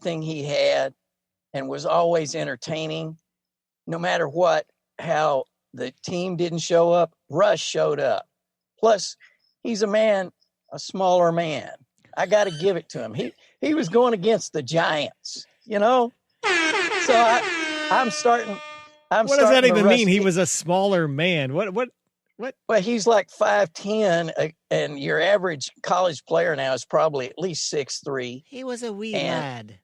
everything he had and was always entertaining. No matter what, how the team didn't show up, Russ showed up. Plus, he's a smaller man. I got to give it to him. He was going against the Giants, So I'm starting. What does that even mean? He was a smaller man. What? Well, he's like 5'10", and your average college player now is probably at least 6'3". He was a wee lad.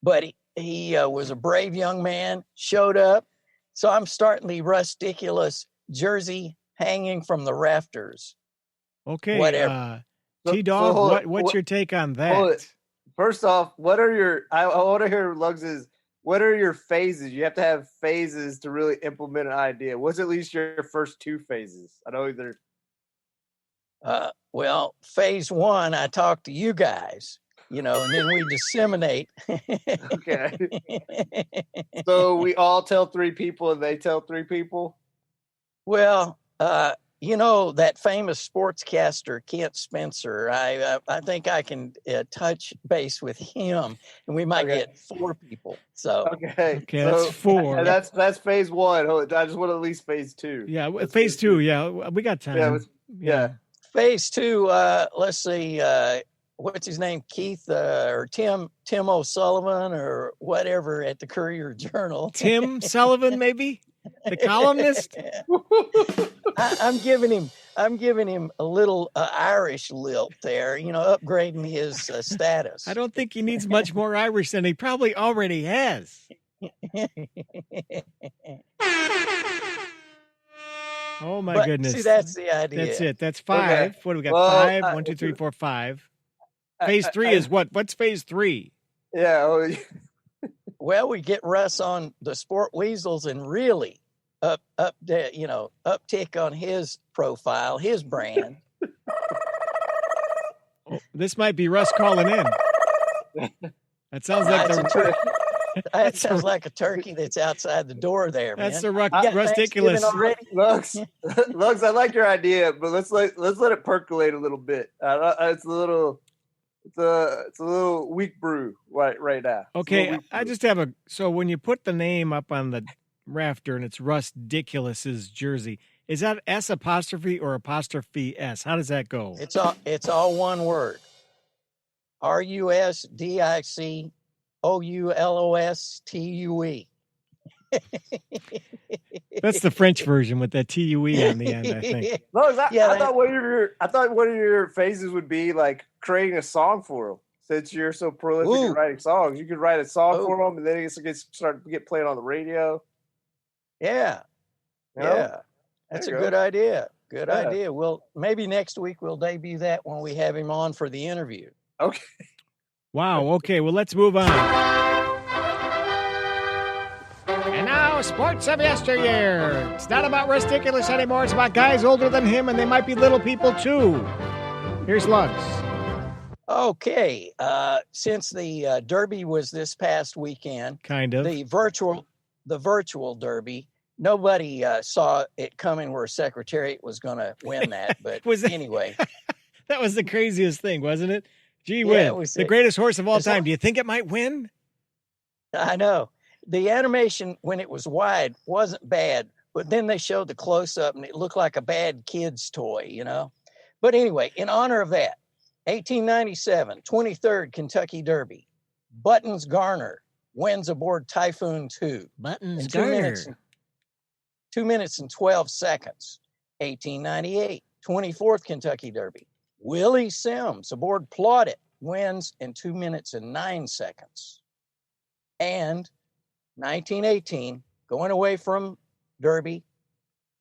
But he was a brave young man, showed up. So I'm starting the Russdiculous jersey hanging from the rafters. Okay. Whatever. T-Dog, what's your take on that? First off, what are your, I want to hear Lugs's, what are your phases? You have to have phases to really implement an idea. What's at least your first two phases? I know either. Well, phase one, I talk to you guys, and then we disseminate. Okay. So we all tell three people and they tell three people? Well, that famous sportscaster, Kent Spencer, I think I can touch base with him, and we might get four people. So okay, that's four. And that's phase one. I just want at least phase two. Yeah, phase two. Yeah, we got time. Yeah. Phase two. Let's see. What's his name? Keith or Tim O'Sullivan or whatever at the Courier Journal. Tim Sullivan, maybe. The columnist. I'm giving him a little Irish lilt there, upgrading his status. I don't think he needs much more Irish than he probably already has. Oh my goodness! See, that's the idea. That's it. That's five. Okay. What do we got? 5. 1, 2, 3, 4, 5. Phase 3 is what? What's phase 3? Yeah. Well, we get Russ on the Sport Weasels and really uptick on his profile, his brand. This might be Russ calling in. That sounds like that sounds like a turkey that's outside the door there, man. That's the Russdiculous. Lugs, I like your idea, but let's let it percolate a little bit. It's a little weak brew right now. Okay, I just have so when you put the name up on the rafter and it's Russdiculous's jersey, is that S apostrophe or apostrophe S? How does that go? It's all one word. RUSDICOULOSTUE. That's the French version with that TUE on the end, I think. Lugs, I thought one of your phases would be like creating a song for them. Since you're so prolific in writing songs, you could write a song for them, and then it get played on the radio. Yeah, that's a good idea. Good idea. Well, maybe next week we'll debut that when we have him on for the interview. Okay. Wow. Okay. Well, let's move on. And now, sports of yesteryear. It's not about Russdiculous anymore. It's about guys older than him, and they might be little people too. Here's Lugs. Okay. Since the Derby was this past weekend, kind of the virtual Derby, nobody saw it coming where Secretariat was going to win that. But anyway, that was the craziest thing, wasn't it? Gee whiz, it was the greatest horse of all time. Do you think it might win? I know. The animation when it was wide wasn't bad, but then they showed the close-up and it looked like a bad kid's toy, But anyway, in honor of that, 1897, 23rd Kentucky Derby, Buttons Garner wins aboard Typhoon 2. Buttons Garner. 2 minutes and 12 seconds. 1898, 24th Kentucky Derby, Willie Sims aboard Plaudit wins in 2 minutes and 9 seconds. And 1918, going away from Derby,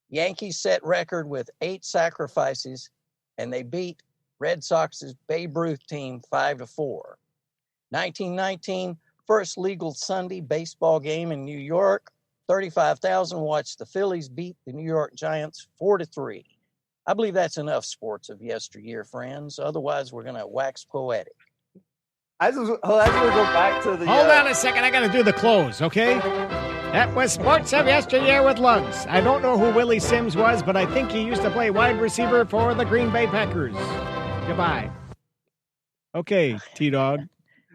Yankees set record with 8 sacrifices, and they beat Red Sox's Babe Ruth team 5-4. 1919, first legal Sunday baseball game in New York. 35,000 watched the Phillies beat the New York Giants 4-3. I believe that's enough sports of yesteryear, friends. Otherwise, we're going to wax poetic. I just want to go back to the... Hold on a second. I got to do the close, okay? That was Sports of Yesteryear with Lugs. I don't know who Willie Sims was, but I think he used to play wide receiver for the Green Bay Packers. Goodbye. Okay, T-Dog.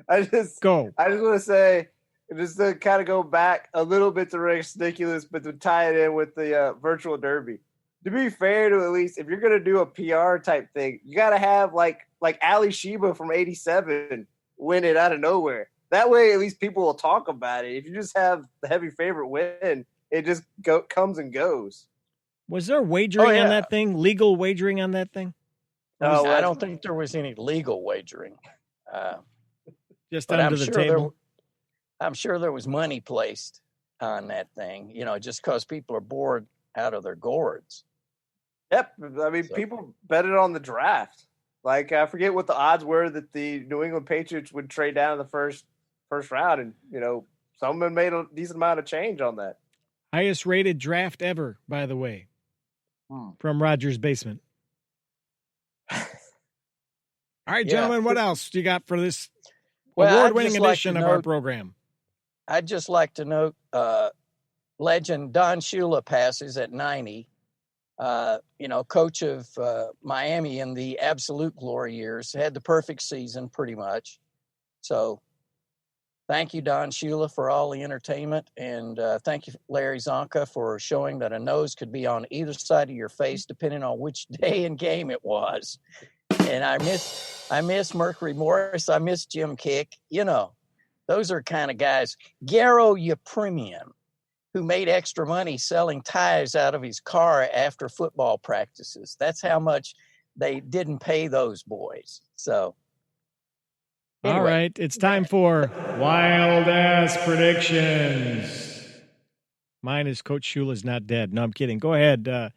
I just Go. want to say, just to kind of go back a little bit to Russdiculous, but to tie it in with the virtual derby. To be fair to at least, if you're going to do a PR type thing, you got to have like Ali Sheba from '87 win it out of nowhere. That way, at least people will talk about it. If you just have the heavy favorite win, it just comes and goes. Was there wagering on that thing? Legal wagering on that thing? I don't think there was any legal wagering. Just under the table. I'm sure there was money placed on that thing, just because people are bored out of their gourds. Yep. I mean, people betted on the draft. Like, I forget what the odds were that the New England Patriots would trade down in the first round. And, someone made a decent amount of change on that. Highest rated draft ever, by the way, from Rogers' basement. All right, gentlemen, what else do you got for this award-winning edition of our program? I'd just like to note legend Don Shula passes at 90. Coach of Miami in the absolute glory years, had the perfect season pretty much. So thank you, Don Shula, for all the entertainment. And thank you, Larry Zonka, for showing that a nose could be on either side of your face, depending on which day and game it was. And I miss Mercury Morris. I miss Jim Kick. Those are kind of guys. Garo Yepremian, who made extra money selling tires out of his car after football practices. That's how much they didn't pay those boys. So, anyway. All right, it's time for Wild Ass Predictions. Mine is Coach Shula's not dead. No, I'm kidding. Go ahead.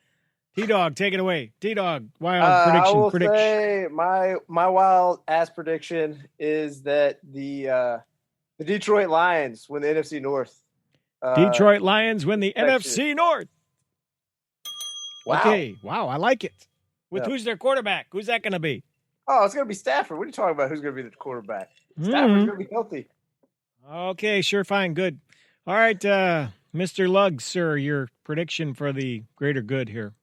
T-Dog, take it away. T-Dog, wild prediction. I will say my wild ass prediction is that the Detroit Lions win the NFC North. Detroit Lions win the NFC North. Wow. Okay. Wow, I like it. Who's their quarterback? Who's that going to be? Oh, it's going to be Stafford. What are you talking about? Who's going to be the quarterback? Stafford's going to be healthy. Okay, sure, fine, good. All right, Mr. Luggs, sir, your prediction for the greater good here.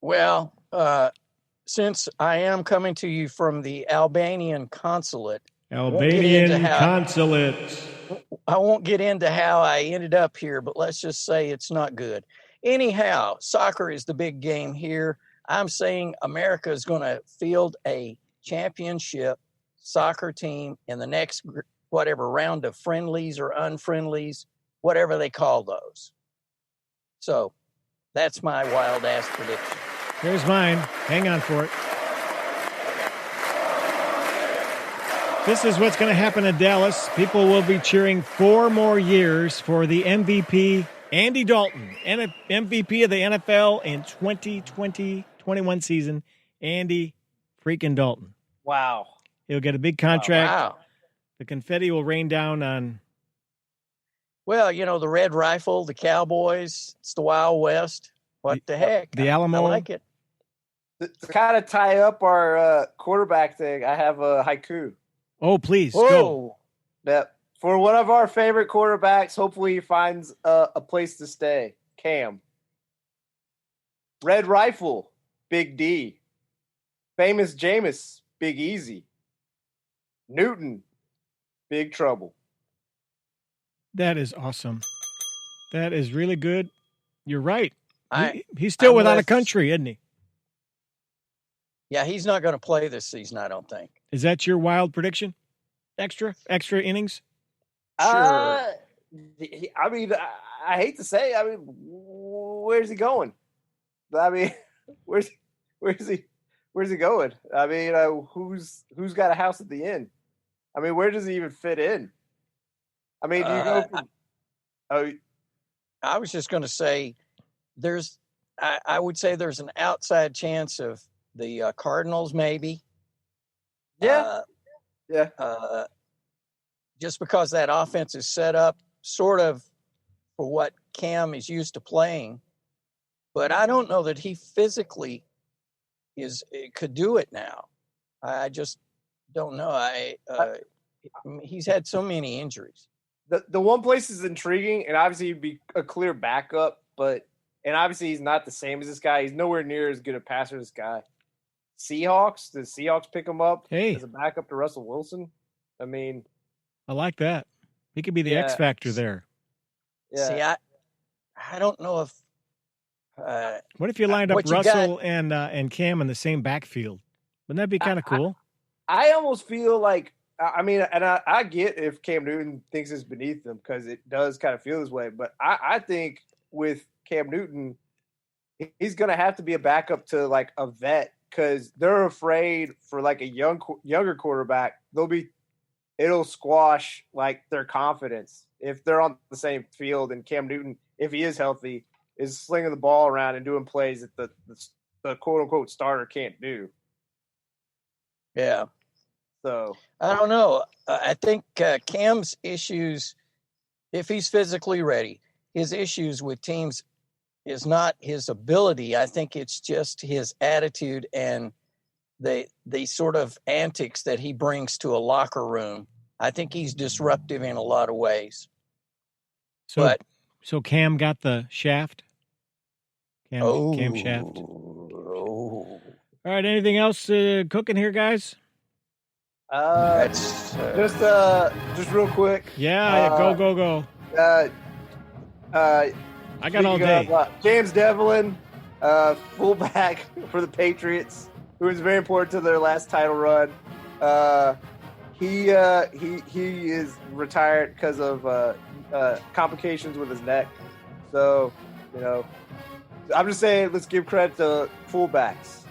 Well, since I am coming to you from the Albanian consulate, I won't get into how I ended up here, but let's just say it's not good. Anyhow, soccer is the big game here. I'm saying America is going to field a championship soccer team in the next round of friendlies or unfriendlies, whatever they call those. So that's my wild ass prediction. Here's mine. Hang on for it. This is what's going to happen in Dallas. People will be cheering 4 more years for the MVP, Andy Dalton, MVP of the NFL in 2020-21 season, Andy freaking Dalton. Wow. He'll get a big contract. Wow. The confetti will rain down on... Well, the Red Rifle, the Cowboys, it's the Wild West. What the heck? The Alamo. I like it. To kind of tie up our quarterback thing, I have a haiku. Oh, please, go. That for one of our favorite quarterbacks, hopefully he finds a place to stay. Cam. Red Rifle, Big D. Famous Jameis, Big Easy. Newton, Big Trouble. That is awesome. That is really good. You're right. He's still without a country, isn't he? Yeah, he's not going to play this season, I don't think. Is that your wild prediction? Extra innings? Sure. I mean, I hate to say, where's he going? I mean, where's he going? I mean, who's got a house at the inn? I mean, where does he even fit in? I mean, do you go from... I was just going to say, I would say there's an outside chance of the Cardinals, maybe. Yeah. Just because that offense is set up sort of for what Cam is used to playing. But I don't know that he physically could do it now. I just don't know. He's had so many injuries. The one place is intriguing, and obviously he'd be a clear backup, and obviously he's not the same as this guy. He's nowhere near as good a passer as this guy. Seahawks? Did Seahawks pick him up as a backup to Russell Wilson? I mean, I like that. He could be the Yeah. X factor there. Yeah. See, I don't know if. What if you lined up what you Russell and Cam in the same backfield? Wouldn't that be kind of cool? I almost feel like, I mean, and I get if Cam Newton thinks it's beneath him because it does kind of feel this way. But I think with Cam Newton, he's going to have to be a backup to like a vet because they're afraid for like a younger quarterback. It'll squash like their confidence if they're on the same field. And Cam Newton, if he is healthy, is slinging the ball around and doing plays that the quote unquote starter can't do. Yeah. So I don't know. I think Cam's issues, if he's physically ready, his issues with teams is not his ability. I think it's just his attitude and the sort of antics that he brings to a locker room. I think he's disruptive in a lot of ways. So Cam got the shaft? Cam shaft. Oh. All right, anything else cooking here, guys? That's just real quick. Yeah, go. I got all day. James Devlin, fullback for the Patriots, who was very important to their last title run. He is retired because of complications with his neck. So, I'm just saying, let's give credit to fullbacks.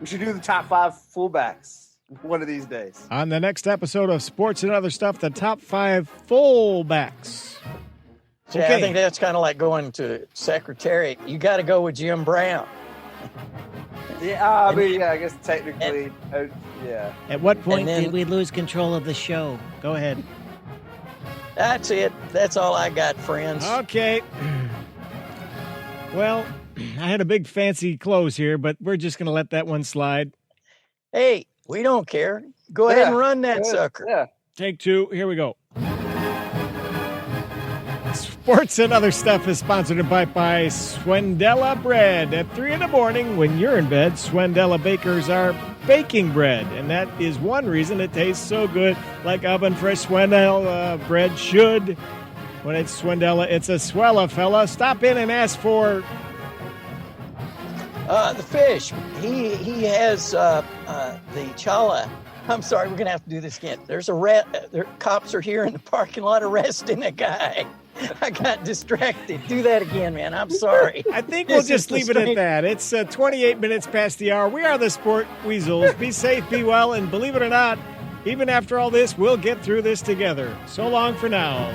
We should do the top 5 fullbacks one of these days. On the next episode of Sports and Other Stuff, the top 5 fullbacks. Yeah, I think that's kind of like going to Secretariat. You got to go with Jim Brown. Yeah, I guess technically, yeah. At what point did we lose control of the show? Go ahead. That's it. That's all I got, friends. Okay. Well, I had a big fancy close here, but we're just going to let that one slide. Hey, we don't care. Go ahead and run that sucker. Yeah. Take 2. Here we go. Sports and Other Stuff is sponsored by Swendella Bread. At 3 in the morning, when you're in bed, Swendella bakers are baking bread. And that is one reason it tastes so good, like oven-fresh Swendella bread should. When it's Swendella, it's a swella, fella. Stop in and ask for... the fish. He has the chala. I'm sorry, we're going to have to do this again. There's cops are here in the parking lot arresting a guy. I got distracted. Do that again, man. I'm sorry. I think we'll just leave it at that. It's 28 minutes past the hour. We are the Sport Weasels. Be safe, be well, and believe it or not, even after all this, we'll get through this together. So long for now.